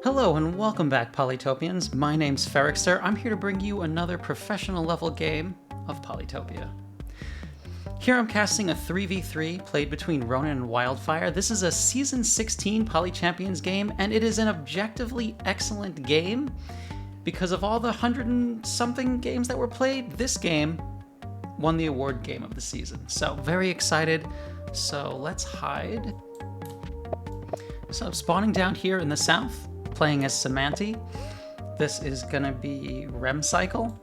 Hello and welcome back, Polytopians. My name's Ferrikster. I'm here to bring you another professional level game of Polytopia. Here I'm casting a 3v3 played between Ronin and Wildfire. This is a Season 16 PolyChampions game, and it is an objectively excellent game. Because of all the 100-and-something games that were played, this game won the award game of the season. So, very excited. So, let's hide. So, spawning down here in the south, playing as Cymanti. This is gonna be Rem Cycle.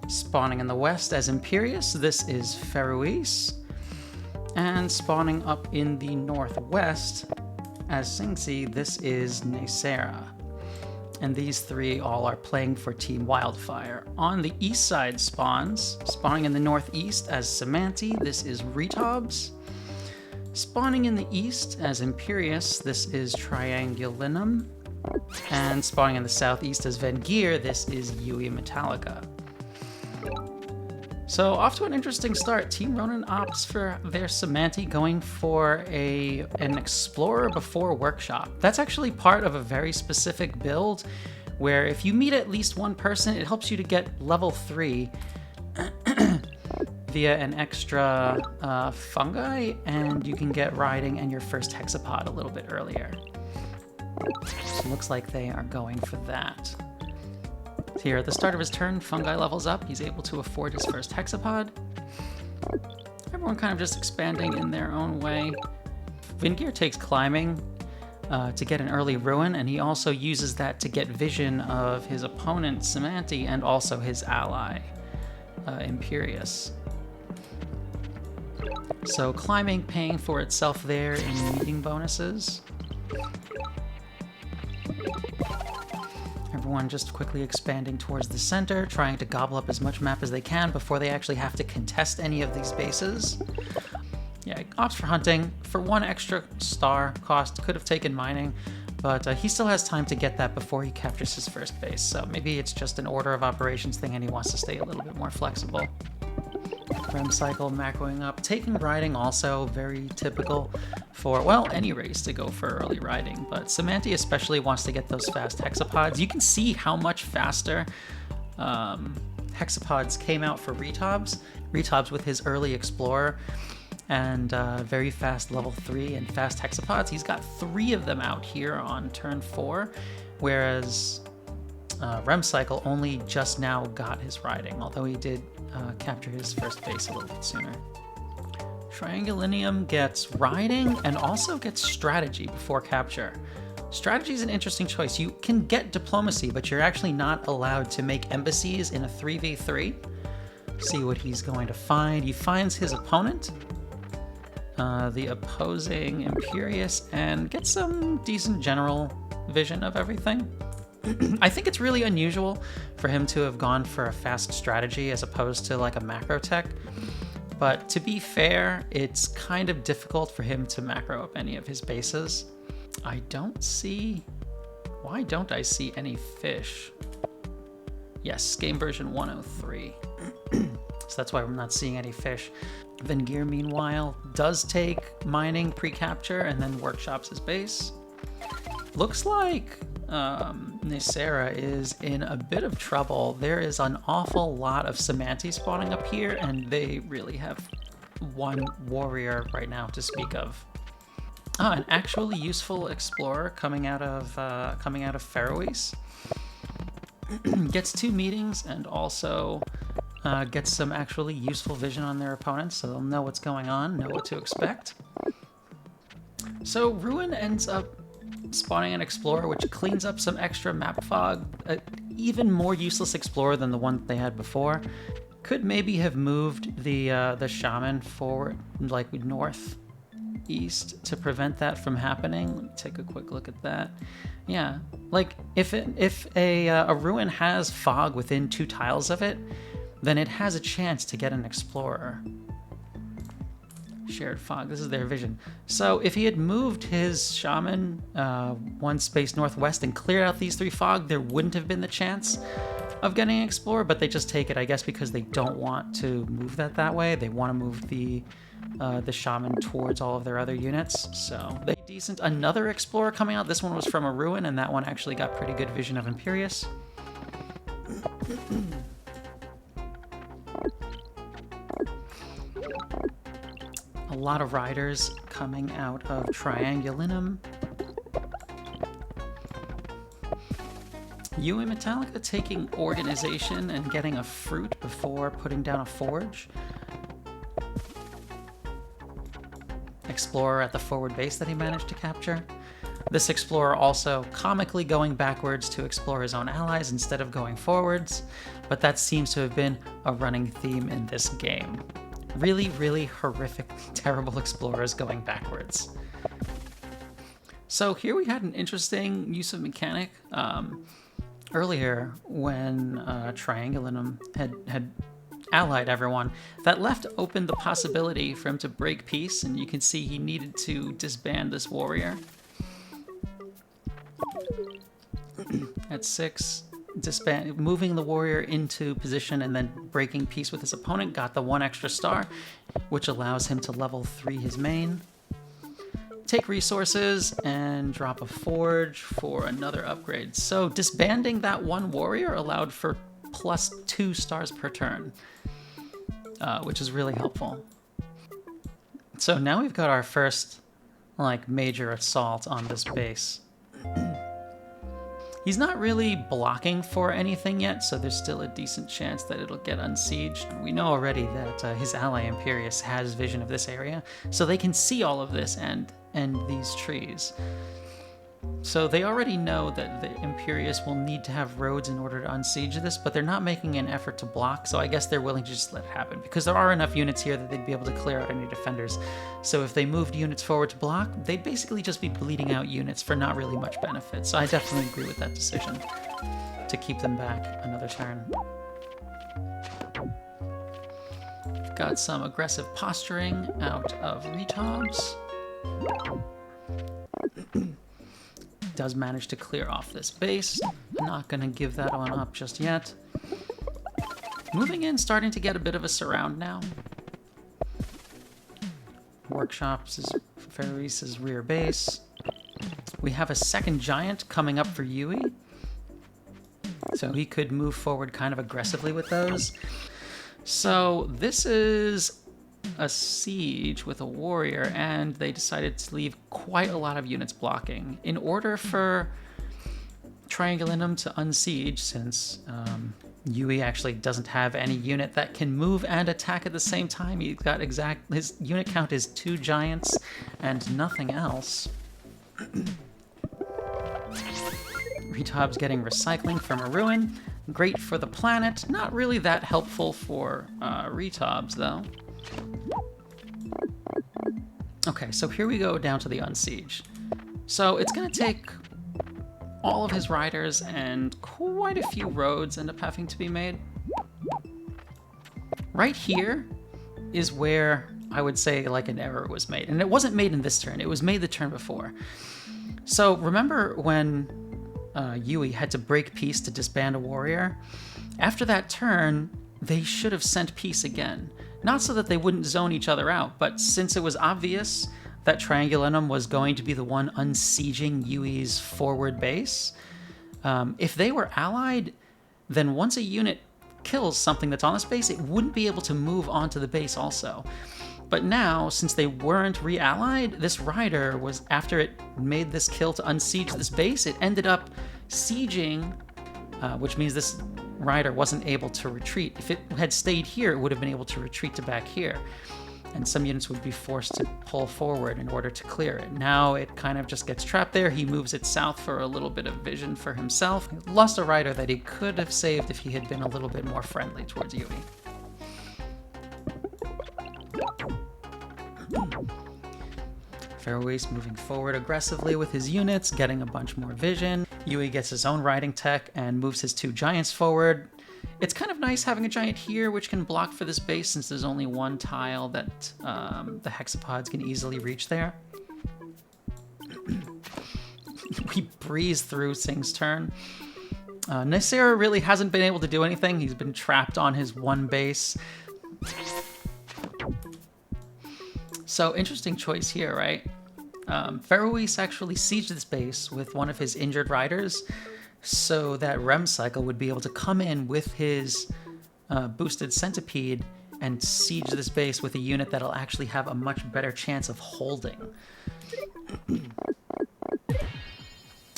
Spawning in the west as Imperius, this is Ferrikster. And spawning up in the northwest as Xin-Xi, this is Nicera. And these three all are playing for Team Wildfire. On the east side spawning in the northeast as Cymanti, this is Retobs. Spawning in the east as Imperius, this is Triangulinum. And spawning in the southeast as Vengir, this is Yui Metallica. So off to an interesting start. Team Ronin opts for their Cymanti, going for an Explorer before Workshop. That's actually part of a very specific build where if you meet at least one person, it helps you to get level 3 via an extra fungi, and you can get riding and your first hexapod a little bit earlier. So it looks like they are going for that. Here at the start of his turn, fungi levels up. He's able to afford his first hexapod. Everyone kind of just expanding in their own way. Vengir takes climbing to get an early ruin, and he also uses that to get vision of his opponent, Cymanti, and also his ally, Imperius. So climbing paying for itself there in meeting bonuses. Everyone just quickly expanding towards the center, trying to gobble up as much map as they can before they actually have to contest any of these bases. Yeah, he opts for hunting. For one extra star cost, could have taken mining, but he still has time to get that before he captures his first base. So maybe it's just an order of operations thing and he wants to stay a little bit more flexible. Rem cycle macroing up. Taking riding also very typical for, well, any race to go for early riding, but Cymanti especially wants to get those fast hexapods. You can see how much faster hexapods came out for Retobs. Retobs with his early Explorer and very fast level 3 and fast hexapods. He's got 3 of them out here on turn 4, whereas Rem Cycle only just now got his riding, although he did capture his first base a little bit sooner. Triangulinium gets riding and also gets strategy before capture. Strategy is an interesting choice. You can get diplomacy, but you're actually not allowed to make embassies in a 3v3. See what he's going to find. He finds his opponent, the opposing Imperius, and gets some decent general vision of everything. I think it's really unusual for him to have gone for a fast strategy as opposed to like a macro tech. But to be fair, it's kind of difficult for him to macro up any of his bases. Why don't I see any fish? Yes, game version 103. So that's why we're not seeing any fish. Vengir, meanwhile, does take mining pre-capture and then workshops his base. Looks like Nicera is in a bit of trouble. There is an awful lot of Cymanti spawning up here, and they really have one warrior right now to speak of. An actually useful explorer coming out of Ferrikster. Gets 2 meetings and also gets some actually useful vision on their opponents, so they'll know what's going on, know what to expect. So Ruin ends up spawning an Explorer, which cleans up some extra map fog. Even more useless Explorer than the one they had before. Could maybe have moved the Shaman forward, like northeast, to prevent that from happening. Let me take a quick look at that. Yeah, like if a Ruin has fog within 2 tiles of it, then it has a chance to get an Explorer. Shared fog. This is their vision. So if he had moved his Shaman one space northwest and cleared out these 3 fog, there wouldn't have been the chance of getting an Explorer, but they just take it, I guess, because they don't want to move that way. They want to move the Shaman towards all of their other units. So they decent. Another Explorer coming out. This one was from a Ruin, and that one actually got pretty good vision of Imperius. A lot of riders coming out of Triangulinum. Yui Metallica taking Organization and getting a fruit before putting down a forge. Explorer at the forward base that he managed to capture. This Explorer also comically going backwards to explore his own allies instead of going forwards, but that seems to have been a running theme in this game. Really, really horrific, terrible Explorers going backwards. So here we had an interesting use of mechanic. Earlier, when Triangulinum had allied everyone, that left open the possibility for him to break peace, and you can see he needed to disband this warrior. At 6, disband, moving the warrior into position and then breaking peace with his opponent, got the 1 extra star, which allows him to level 3 his main. Take resources and drop a forge for another upgrade. So disbanding that 1 warrior allowed for +2 stars per turn, which is really helpful. So now we've got our first major assault on this base. He's not really blocking for anything yet, so there's still a decent chance that it'll get unsieged. We know already that his ally Imperius has vision of this area, so they can see all of this and these trees. So they already know that the Imperius will need to have roads in order to unsiege this, but they're not making an effort to block, so I guess they're willing to just let it happen, because there are enough units here that they'd be able to clear out any defenders. So if they moved units forward to block, they'd basically just be bleeding out units for not really much benefit. So I definitely agree with that decision, to keep them back another turn. Got some aggressive posturing out of Retobs. Does manage to clear off this base. Not going to give that one up just yet. Moving in, starting to get a bit of a surround now. Workshops is Ferrikster's rear base. We have a second giant coming up for Yui. So he could move forward kind of aggressively with those. So this is a siege with a warrior, and they decided to leave quite a lot of units blocking. In order for Triangulinum to unsiege, since Yui actually doesn't have any unit that can move and attack at the same time, he's got his unit count is 2 giants and nothing else. Retob's getting recycling from a ruin. Great for the planet. Not really that helpful for Retobs, though. Okay, so here we go down to the unsiege. So it's going to take all of his riders, and quite a few roads end up having to be made. Right here is where I would say an error was made. And it wasn't made in this turn, it was made the turn before. So remember when Yui had to break peace to disband a warrior? After that turn, they should have sent peace again. Not so that they wouldn't zone each other out, but since it was obvious that Triangulinum was going to be the one unsieging Yui's forward base, if they were allied, then once a unit kills something that's on this base, it wouldn't be able to move onto the base also. But now, since they weren't re-allied, this rider was, after it made this kill to unsiege this base, it ended up sieging, which means this rider wasn't able to retreat. If it had stayed here, it would have been able to retreat to back here, and some units would be forced to pull forward in order to clear it. Now it kind of just gets trapped there. He moves it south for a little bit of vision for himself. He lost a rider that he could have saved if he had been a little bit more friendly towards Yui. Ferrikster moving forward aggressively with his units, getting a bunch more vision. Yui gets his own riding tech and moves his 2 giants forward. It's kind of nice having a giant here, which can block for this base since there's only one tile that the hexapods can easily reach there. We breeze through Sing's turn. Nicera really hasn't been able to do anything. He's been trapped on his one base. So, interesting choice here, right? Ferrikster actually sieged this base with one of his injured riders so that Rem Cycle would be able to come in with his boosted centipede and siege this base with a unit that'll actually have a much better chance of holding.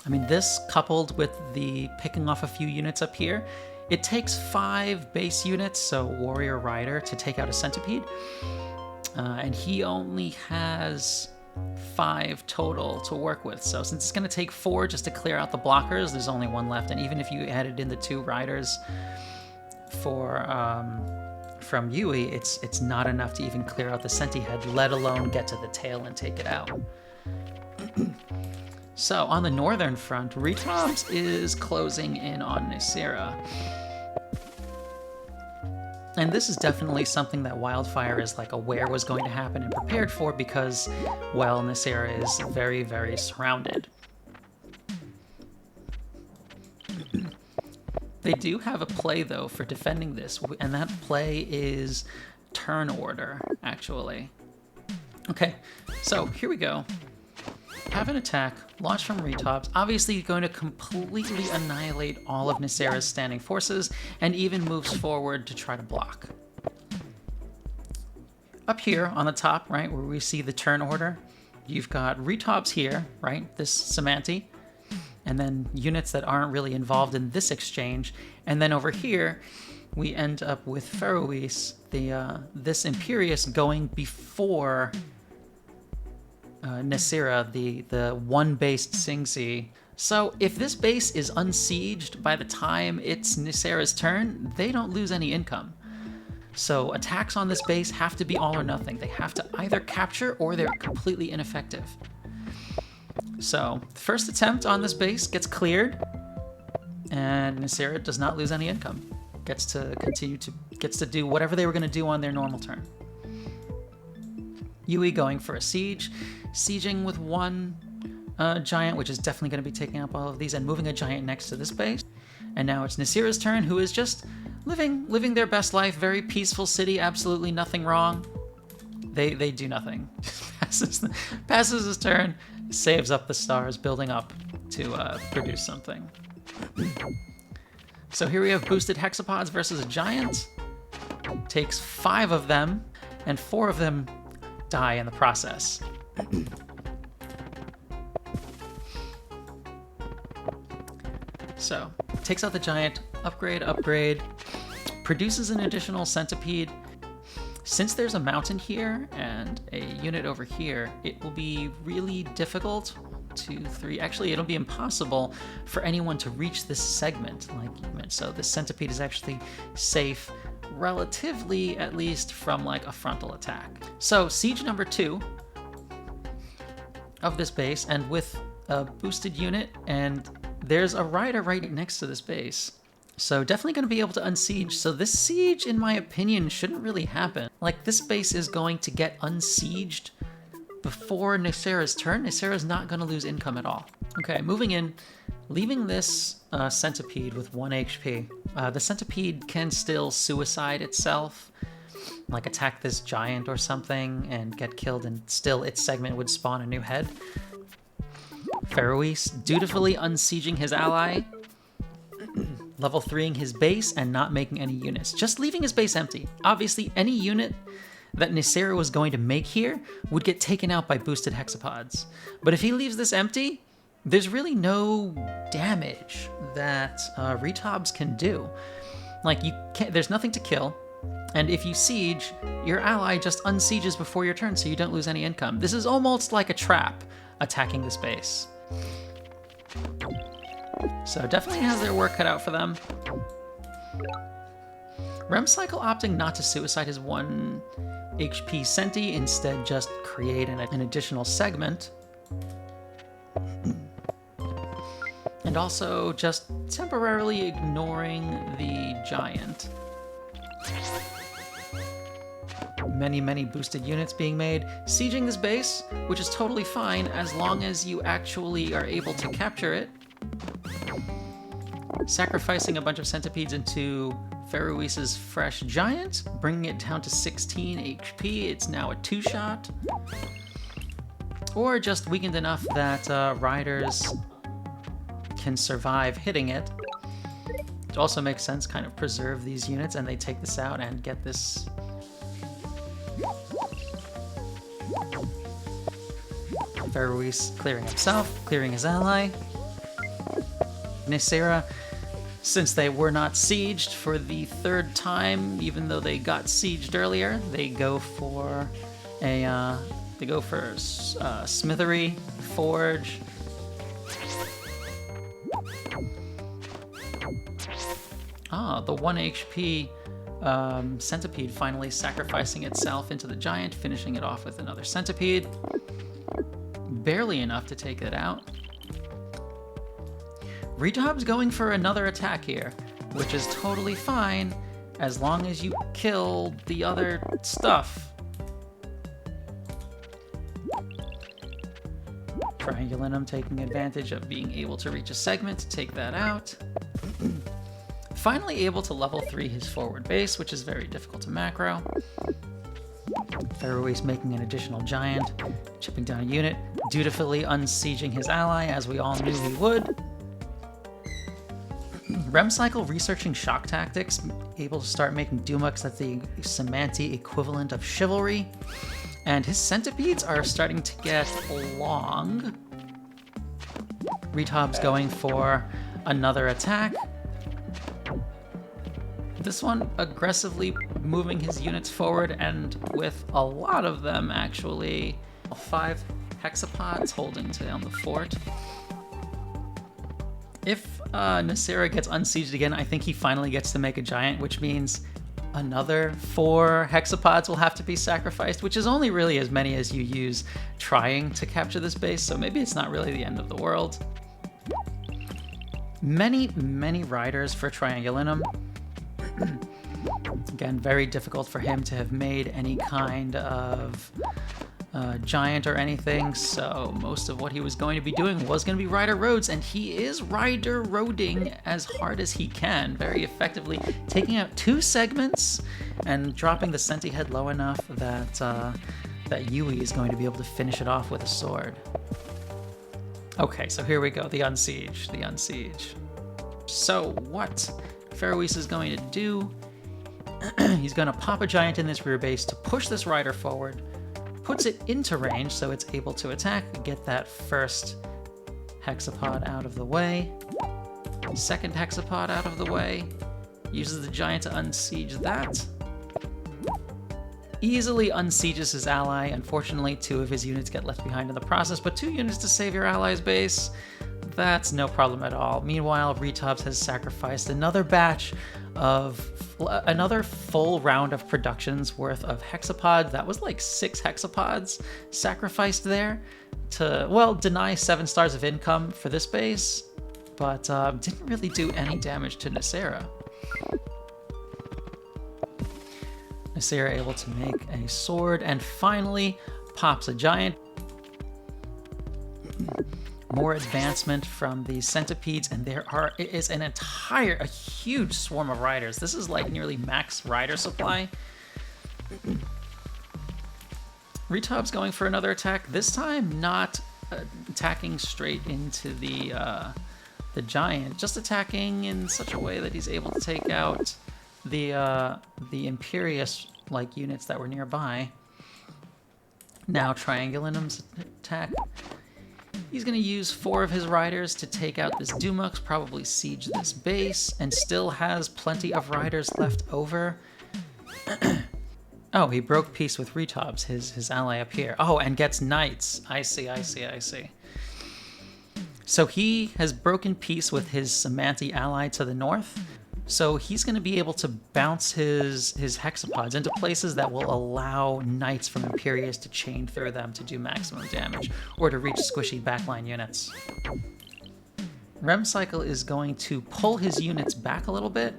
I mean, this coupled with the picking off a few units up here, it takes 5 base units, so Warrior Rider, to take out a centipede. And he only has 5 total to work with. So since it's going to take 4 just to clear out the blockers, there's only 1 left. And even if you added in the 2 riders for from Yui, it's not enough to even clear out the centi head, let alone get to the tail and take it out. So on the northern front, Retops is closing in on Nicera. And this is definitely something that Wildfire is like aware was going to happen and prepared for because, well, Nicera is very, very surrounded. They do have a play, though, for defending this, and that play is turn order, actually. Okay, so here we go. Have an attack, launch from Retops, obviously going to completely annihilate all of Nicera's standing forces, and even moves forward to try to block. Up here on the top, right, where we see the turn order, you've got Retops here, right, this Cymanti, and then units that aren't really involved in this exchange, and then over here, we end up with Ferrikster, this Imperius going before Nicera, the one-based Xin-Xi. So if this base is unsieged by the time it's Nicera's turn, they don't lose any income. So attacks on this base have to be all or nothing. They have to either capture or they're completely ineffective. So the first attempt on this base gets cleared, and Nicera does not lose any income. Gets to do whatever they were going to do on their normal turn. Yui going for a siege, sieging with 1 giant, which is definitely going to be taking up all of these, and moving a giant next to this base. And now it's Nicera's turn, who is just living their best life, very peaceful city, absolutely nothing wrong. They do nothing. passes his turn, saves up the stars, building up to produce something. So here we have boosted hexapods versus a giant. Takes 5 of them, and 4 of them die in the process. So, takes out the giant, upgrade, produces an additional centipede. Since there's a mountain here and a unit over here, it will be really difficult, 2, 3, actually it'll be impossible for anyone to reach this segment, like you mentioned. So the centipede is actually safe, relatively at least, from like a frontal attack. So siege number 2 of this base, and with a boosted unit, and there's a rider right next to this base. So definitely going to be able to unsiege. So this siege, in my opinion, shouldn't really happen. Like, this base is going to get unsieged before Nicera's turn. Nicera's not going to lose income at all. Okay, moving in, leaving this centipede with 1 HP. The centipede can still suicide itself, like attack this giant or something and get killed, and still its segment would spawn a new head. Ferrikster dutifully unsieging his ally, level 3ing his base and not making any units, just leaving his base empty. Obviously, any unit that Nicera was going to make here would get taken out by boosted hexapods. But if he leaves this empty, there's really no damage that Retobs can do. Like, there's nothing to kill, and if you siege, your ally just unsieges before your turn, so you don't lose any income. This is almost like a trap attacking this base. So definitely has their work cut out for them. Rem Cycle opting not to suicide his 1 HP centi, instead just create an additional segment. And and also just temporarily ignoring the giant. Many boosted units being made, sieging this base, which is totally fine as long as you actually are able to capture it. Sacrificing a bunch of centipedes into Ferrikster's fresh giant, bringing it down to 16 HP. It's now a 2-shot. Or just weakened enough that riders can survive hitting it. It also makes sense, kind of preserve these units, and they take this out and get this. Ferrikster clearing himself, clearing his ally. Xin-Xi, since they were not sieged for the 3rd time, even though they got sieged earlier, they go for a smithery, forge. The 1 HP centipede finally sacrificing itself into the giant, finishing it off with another centipede. Barely enough to take it out. Retob's going for another attack here, which is totally fine as long as you kill the other stuff. Triangulum taking advantage of being able to reach a segment to take that out. Finally able to level 3 his forward base, which is very difficult to macro. Ferrikster making an additional giant, chipping down a unit, dutifully unsieging his ally, as we all knew he would. Rem Cycle researching shock tactics, able to start making Dumux. That's the Cymanti equivalent of chivalry. And his centipedes are starting to get long. Retob's going for another attack. This one aggressively moving his units forward, and with a lot of them actually. 5 hexapods holding down the fort. If Xin-Xi gets unsieged again, I think he finally gets to make a giant, which means another 4 hexapods will have to be sacrificed, which is only really as many as you use trying to capture this base, so maybe it's not really the end of the world. Many riders for Triangulum. Again, very difficult for him to have made any kind of giant or anything, so most of what he was going to be doing was going to be rider roads, and he is rider roading as hard as he can, very effectively, taking out 2 segments and dropping the Centi head low enough that that Yui is going to be able to finish it off with a sword. Okay, so here we go, the unsiege. So what Ferrikster is going to do, he's going to pop a giant in this rear base to push this rider forward, puts it into range so it's able to attack, get that first hexapod out of the way, second hexapod out of the way, uses the giant to unsiege that, easily unsieges his ally. Unfortunately, 2 of his units get left behind in the process, but 2 units to save your ally's base, that's no problem at all. Meanwhile, Retobs has sacrificed another full round of productions worth of hexapods. That was like 6 hexapods sacrificed there to, well, deny 7 stars of income for this base, but didn't really do any damage to Xin-Xi. Xin-Xi able to make a sword and finally pops a giant. More advancement from the centipedes, and there is a huge swarm of riders. This is like nearly max rider supply. Retob's going for another attack, this time not attacking straight into the giant, just attacking in such a way that he's able to take out the Imperius-like units that were nearby. Now Triangulum's attack. He's going to use 4 of his riders to take out this Dumux, probably siege this base, and still has plenty of riders left over. Oh, he broke peace with Retobs, his ally up here. Oh, and gets knights. I see. So he has broken peace with his Cymanti ally to the north. So he's going to be able to bounce his hexapods into places that will allow knights from Imperius to chain through them to do maximum damage, or to reach squishy backline units. Rem Cycle is going to pull his units back a little bit,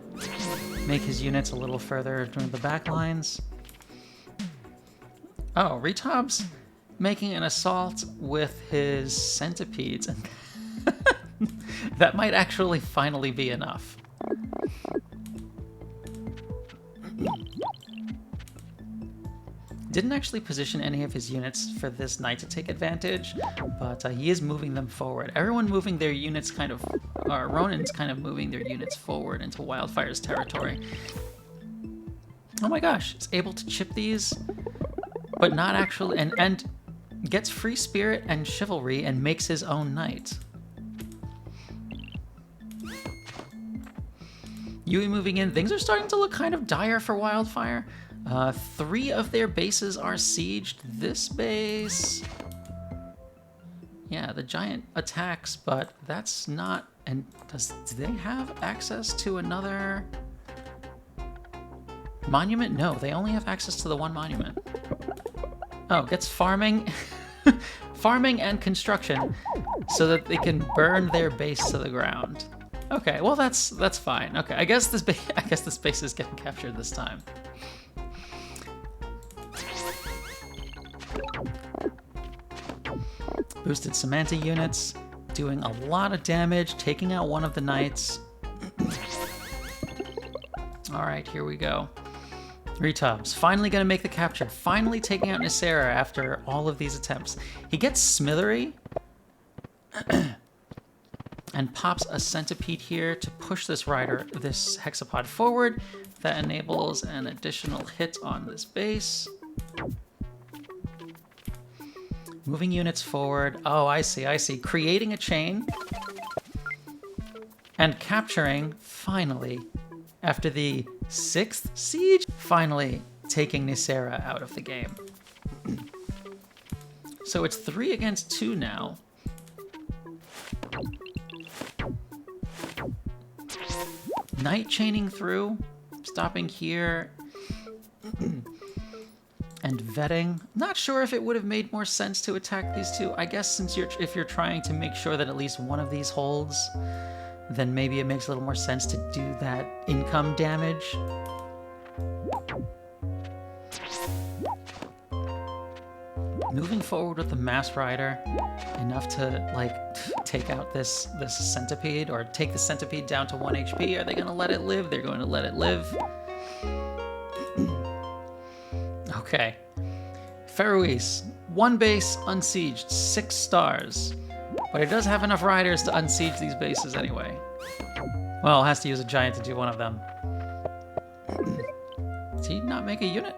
make his units a little further during the back lines. Oh, Retob's making an assault with his centipedes. That might actually finally be enough. Didn't actually position any of his units for this knight to take advantage, but he is moving them forward. Everyone moving their units kind of, or Ronin's kind of moving their units forward into Wildfire's territory. Oh my gosh, it's able to chip these, but not actually, and gets free spirit and chivalry and makes his own knight. Yui moving in, things are starting to look kind of dire for Wildfire. 3 of their bases are sieged. This base... Yeah, the giant attacks, but that's not... And do they have access to another monument? No, they only have access to the one monument. Oh, gets farming... farming and construction so that they can burn their base to the ground. Okay, well that's fine. Okay, I guess this base is getting captured this time. Boosted Cymanti units doing a lot of damage, taking out one of the knights. All right, here we go. Retob's finally gonna make the capture, finally taking out Nicera after all of these attempts. He gets Smithery and pops a centipede here to push this hexapod forward. That enables an additional hit on this base. Moving units forward. Oh, I see. Creating a chain. And capturing, finally, after the 6th siege, finally taking Nicera out of the game. So it's 3 against 2 now. Knight chaining through, stopping here. And vetting. Not sure if it would have made more sense to attack these two. I guess if you're trying to make sure that at least one of these holds, then maybe it makes a little more sense to do that income damage. Moving forward with the Mass Rider, enough to like take out this centipede, or take the centipede down to 1 HP. Are they gonna let it live? They're going to let it live. Okay. Ferrikster, 1 base, unsieged, 6 stars. But it does have enough riders to unsiege these bases anyway. Well, it has to use a giant to do one of them. Does he not make a unit?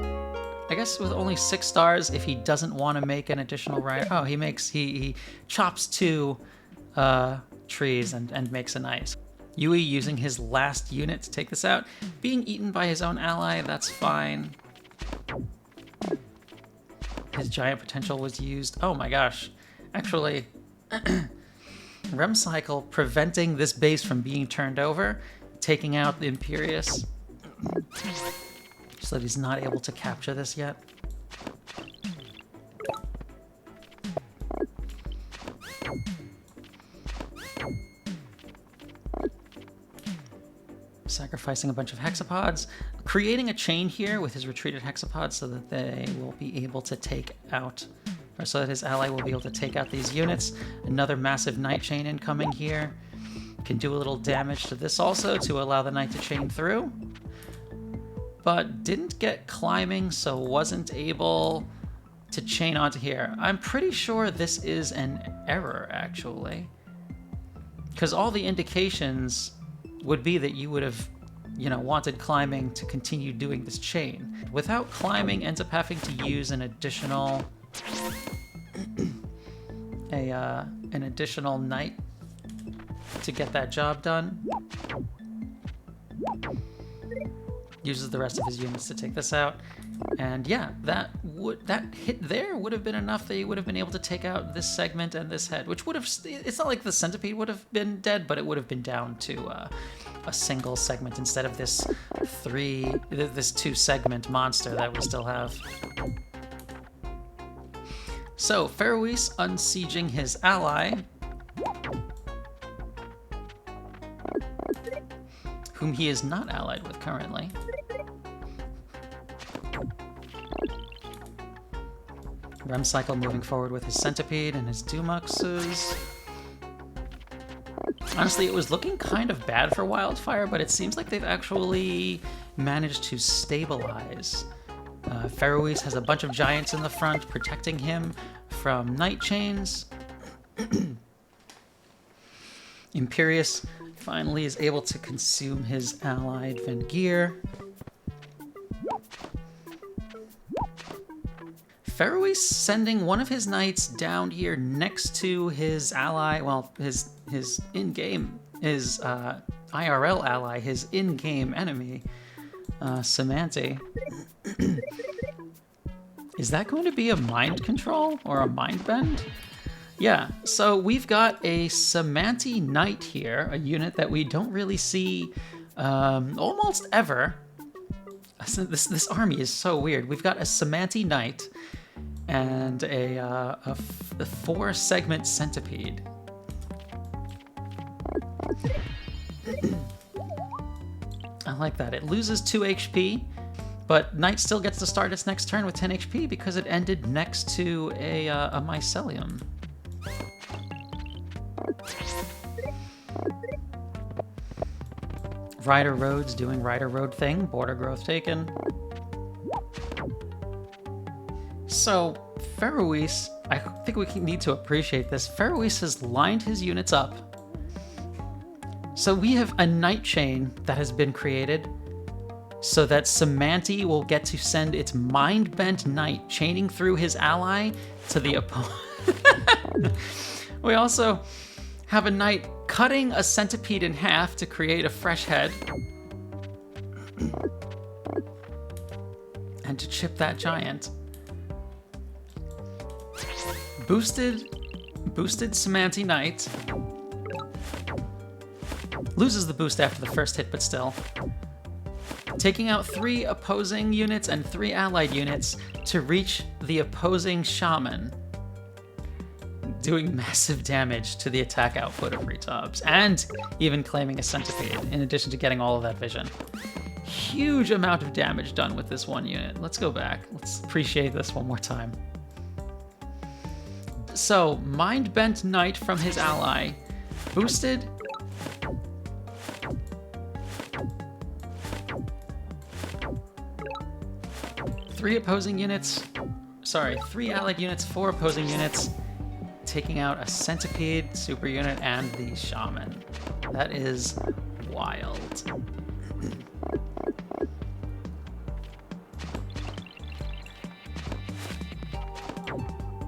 I guess with only 6 stars, if he doesn't want to make an additional rider... Oh, he chops 2 trees and makes a knight. Yui using his last unit to take this out. Being eaten by his own ally, that's fine. His giant potential was used. Oh my gosh. Actually, Rem Cycle preventing this base from being turned over, taking out the Imperius, so that he's not able to capture this yet. Sacrificing a bunch of hexapods, creating a chain here with his retreated hexapods so that they will be able to take out, or so that his ally will be able to take out these units. Another massive knight chain incoming here. Can do a little damage to this also to allow the knight to chain through. But didn't get climbing, so wasn't able to chain onto here. I'm pretty sure this is an error, actually. Because all the indications would be that you would have, wanted climbing to continue doing this chain. Without climbing, ends up having to use an additional an additional knight to get that job done. Uses the rest of his units to take this out. And yeah, that hit there would have been enough that he would have been able to take out this segment and this head, which would have, it's not like the centipede would have been dead, but it would have been down to a single segment instead of this 2 segment monster that we still have. So Ferrikster unsieging his ally. whom he is not allied with currently. Rem Cycle moving forward with his Centipede and his Dumuxes. Honestly, it was looking kind of bad for Wildfire, but it seems like they've actually managed to stabilize. Ferrikster has a bunch of giants in the front protecting him from Night Chains. Imperius finally is able to consume his allied Vengir. Ferrikster sending one of his knights down here next to his ally, well, his in-game, his IRL ally, his in-game enemy, Cymanti. Is that going to be a mind control or a mind bend? Yeah, so we've got a Cymanti Knight here, a unit that we don't really see almost ever. This army is so weird. We've got a Cymanti Knight and a 4-segment centipede. I like that. It loses 2 HP, but Knight still gets to start its next turn with 10 HP because it ended next to a mycelium. Rider Road's doing Rider Road thing, border growth taken. So, Ferrikster, I think we need to appreciate this. Ferrikster has lined his units up. So we have a Night Chain that has been created so that Cymanti will get to send its mind-bent Knight chaining through his ally to the opponent. We also have a Knight cutting a centipede in half to create a fresh head. And to chip that giant. Boosted Cymanti Knight. Loses the boost after the first hit, but still. Taking out 3 opposing units and 3 allied units to reach the opposing Shaman. Doing massive damage to the attack output of Retobs, and even claiming a centipede, in addition to getting all of that vision. Huge amount of damage done with this one unit. Let's go back. Let's appreciate this one more time. So, Mind-Bent Knight from his ally. Boosted. Three allied units, 4 opposing units, taking out a centipede, super unit, and the Shaman. That is wild.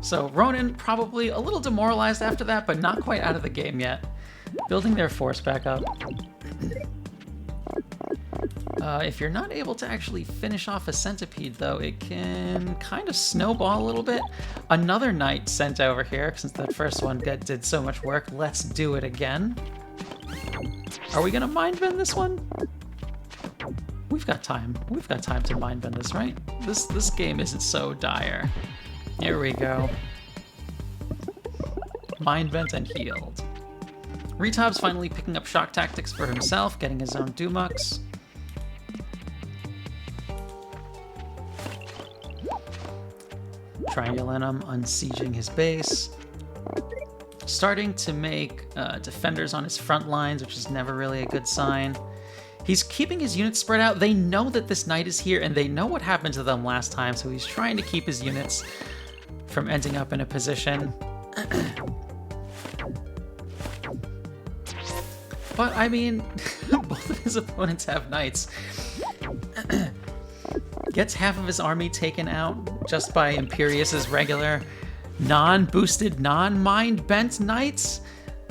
So Ronin probably a little demoralized after that, but not quite out of the game yet. Building their force back up. If you're not able to actually finish off a centipede, though, it can kind of snowball a little bit. Another knight sent over here, since that first one did so much work. Let's do it again. Are we gonna mind bend this one? We've got time. We've got time to mind bend this, right? This game isn't so dire. Here we go. Mind bent and healed. Retob's finally picking up shock tactics for himself, getting his own Dumux. Triangulum unsieging his base. Starting to make defenders on his front lines, which is never really a good sign. He's keeping his units spread out. They know that this knight is here, and they know what happened to them last time, so he's trying to keep his units from ending up in a position. But, I mean, both of his opponents have knights. Gets half of his army taken out just by Imperius's regular non-boosted, non-mind-bent knights.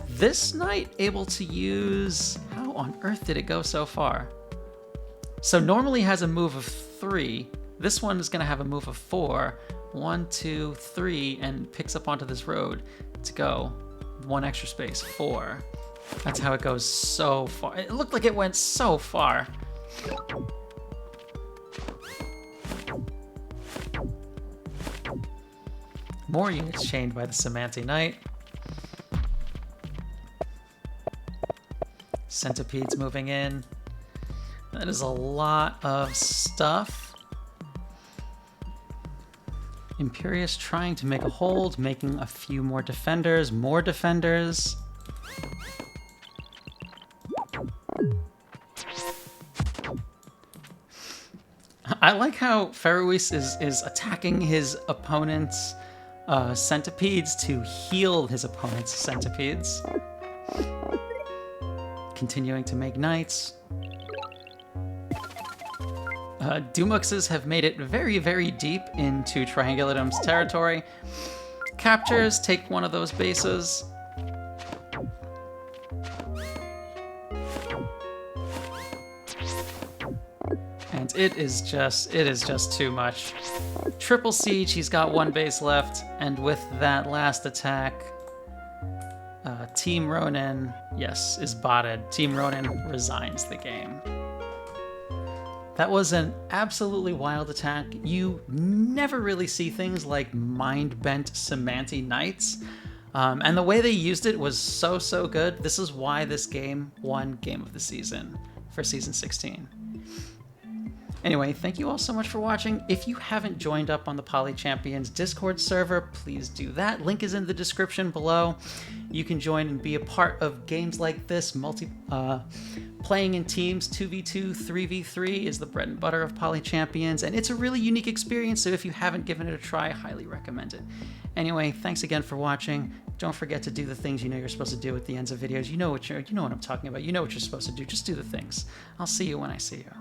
This knight able to use... How on earth did it go so far? So normally has a move of 3. This one is going to have a move of 4. 1, 2, 3, and picks up onto this road to go. 1 extra space, 4. That's how it goes so far. It looked like it went so far. More units chained by the Cymanti Knight. Centipedes moving in. That is a lot of stuff. Imperius trying to make a hold, making a few more defenders, more defenders. I like how Ferrikster is attacking his opponent's centipedes to heal his opponent's centipedes. Continuing to make knights. Dumuxes have made it very, very deep into Triangulatum's territory. Captures, take one of those bases. And it is just too much. Triple siege, he's got one base left, and with that last attack, Team Ronin, yes, is botted. Team Ronin resigns the game. That was an absolutely wild attack. You never really see things like mind-bent Cymanti Knights, and the way they used it was so good. This is why this game won Game of the Season for Season 16. Anyway, thank you all so much for watching. If you haven't joined up on the PolyChampions Discord server, please do that. Link is in the description below. You can join and be a part of games like this. Playing in teams, 2v2, 3v3 is the bread and butter of PolyChampions, and it's a really unique experience, so if you haven't given it a try, I highly recommend it. Anyway, thanks again for watching. Don't forget to do the things you know you're supposed to do at the ends of videos. You know what I'm talking about. You know what you're supposed to do. Just do the things. I'll see you when I see you.